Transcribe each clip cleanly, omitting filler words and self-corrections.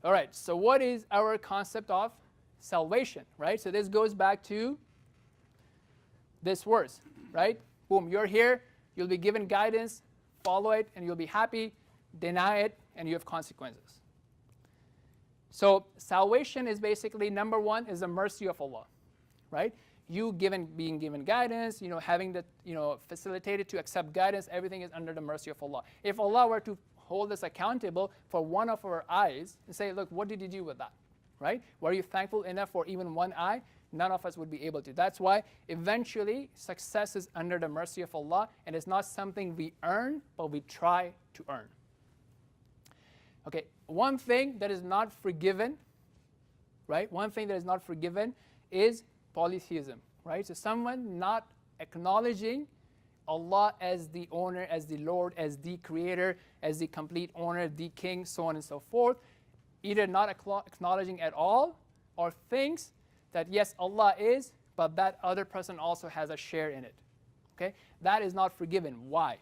All right, so what is our concept of salvation, right? So this goes back to this verse, right? Boom, you're here, you'll be given guidance, follow it, and you'll be happy. Deny it, and you have consequences. So salvation is basically, number one, is the mercy of Allah, right? You being given guidance, having the, facilitated to accept guidance, everything is under the mercy of Allah. If Allah were to hold us accountable for one of our eyes and say, look, what did you do with that, right? Were you thankful enough for even one eye? None of us would be able to. That's why eventually success is under the mercy of Allah, and it's not something we earn, but we try to earn. Okay, one thing that is not forgiven, right? One thing that is not forgiven is polytheism, right? So someone not acknowledging Allah as the owner, as the Lord, as the creator, as the complete owner, the king, so on and so forth, either not acknowledging at all, or thinks that yes, Allah is, but that other person also has a share in it. Okay, that is not forgiven. Why?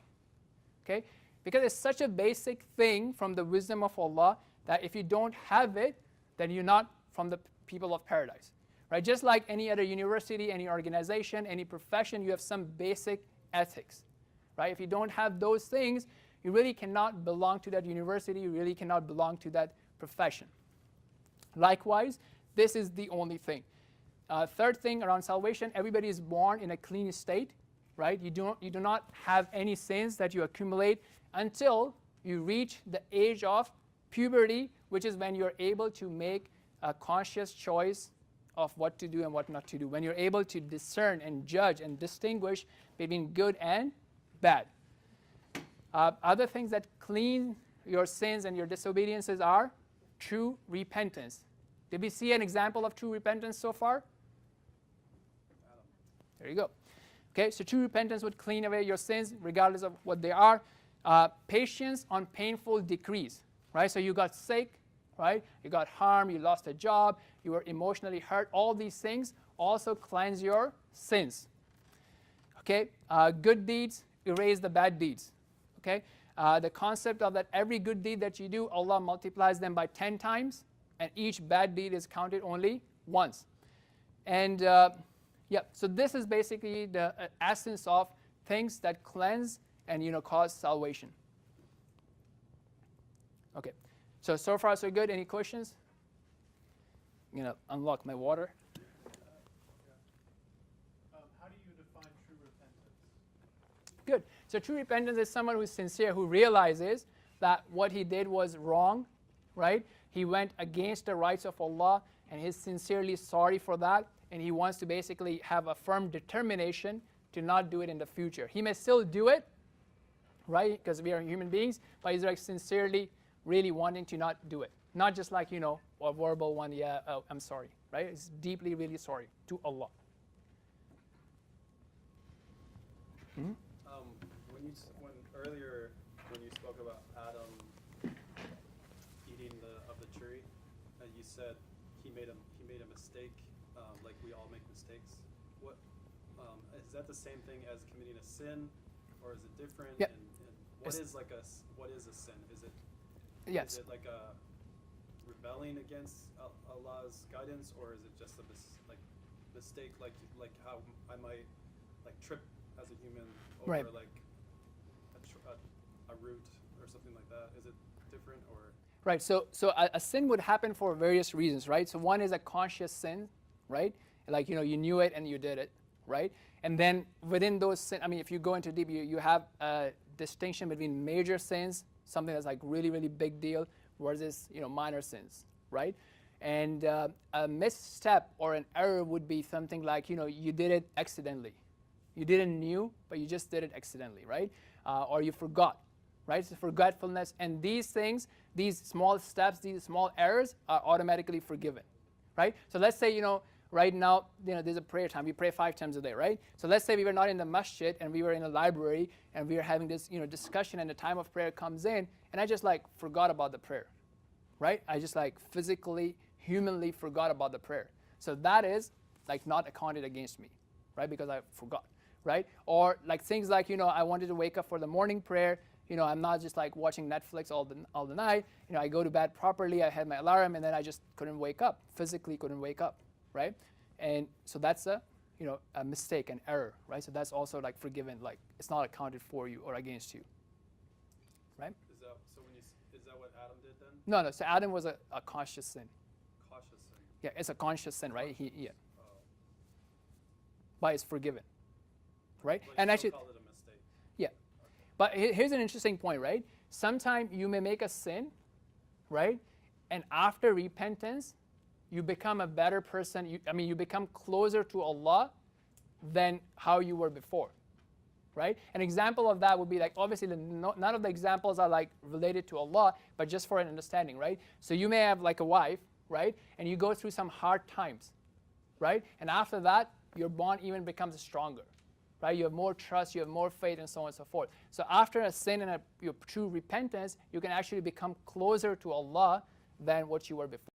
Okay, because it's such a basic thing from the wisdom of Allah that if you don't have it, then you're not from the people of paradise. Right? Just like any other university, any organization, any profession, you have some basic ethics. Right? If you don't have those things, you really cannot belong to that university, you really cannot belong to that profession. Likewise, this is the only thing. Third thing around salvation, everybody is born in a clean state. Right? You do not have any sins that you accumulate until you reach the age of puberty, which is when you're able to make a conscious choice of what to do and what not to do, when you're able to discern and judge and distinguish between good and bad. Other things that clean your sins and your disobediences are true repentance. Did we see an example of true repentance so far? There you go. Okay, so true repentance would clean away your sins regardless of what they are. Patience on painful decrees, right? So you got sick, right? You got harmed, you lost a job, you were emotionally hurt. All these things also cleanse your sins. Okay, good deeds erase the bad deeds. Okay, the concept of that every good deed that you do, Allah multiplies them by 10 times, and each bad deed is counted only once. And yeah, so this is basically the essence of things that cleanse and cause salvation. Okay, so far so good. Any questions? I'm gonna unlock my water. How do you define true repentance? Good. So true repentance is someone who's sincere, who realizes that what he did was wrong, right? He went against the rights of Allah, and he's sincerely sorry for that, and he wants to basically have a firm determination to not do it in the future. He may still do it, right, because we are human beings, but he's like sincerely really wanting to not do it. Not just like, a verbal one, yeah, oh, I'm sorry, right? It's deeply, really sorry to Allah. Mm-hmm. Earlier when you spoke about Adam eating of the tree, you said he made a mistake, like we all make mistakes. What is that the same thing as committing a sin, or is it different? Yep. And what is a sin? Is it Yes. Is it like a rebelling against Allah's guidance, or is it just a mistake, like how I might trip as a human over right. A root or something like that? Is it different or? Right. So a sin would happen for various reasons, right? So one is a conscious sin, right? Like you knew it and you did it, right? And then within those sins, if you go into deep, you have a distinction between major sins, something that's like really, really big deal, versus minor sins, right? And a misstep or an error would be something like you did it accidentally, you didn't knew, but you just did it accidentally, right? Or you forgot, right? So forgetfulness, and these things, these small steps, these small errors are automatically forgiven, right? So let's say right now there's a prayer time. We pray 5 times a day, right? So let's say we were not in the masjid and we were in a library and we were having this discussion, and the time of prayer comes in, and I just forgot about the prayer, right? I just physically, humanly forgot about the prayer. So that is not accounted against me, right? Because I forgot, right? Or things like I wanted to wake up for the morning prayer, I'm not just like watching Netflix all the night. I go to bed properly. I had my alarm, and then I just couldn't wake up. Physically couldn't wake up, right? And so that's a mistake, an error, right? So that's also like forgiven. Like it's not accounted for you or against you, right? Is that what Adam did then? No. So Adam was a conscious sin. Cautious sin. Yeah, it's a conscious sin, right? Oh. But it's forgiven, right? But And you actually, still call it a mistake. yeah. But here's an interesting point, right? Sometimes you may make a sin, right? And after repentance, you become a better person. You become closer to Allah than how you were before, right? An example of that would be like, obviously, none of the examples are like related to Allah, but just for an understanding, right? So you may have like a wife, right? And you go through some hard times, right? And after that, your bond even becomes stronger, right? You have more trust, you have more faith, and so on and so forth. So after a sin and your true repentance, you can actually become closer to Allah than what you were before.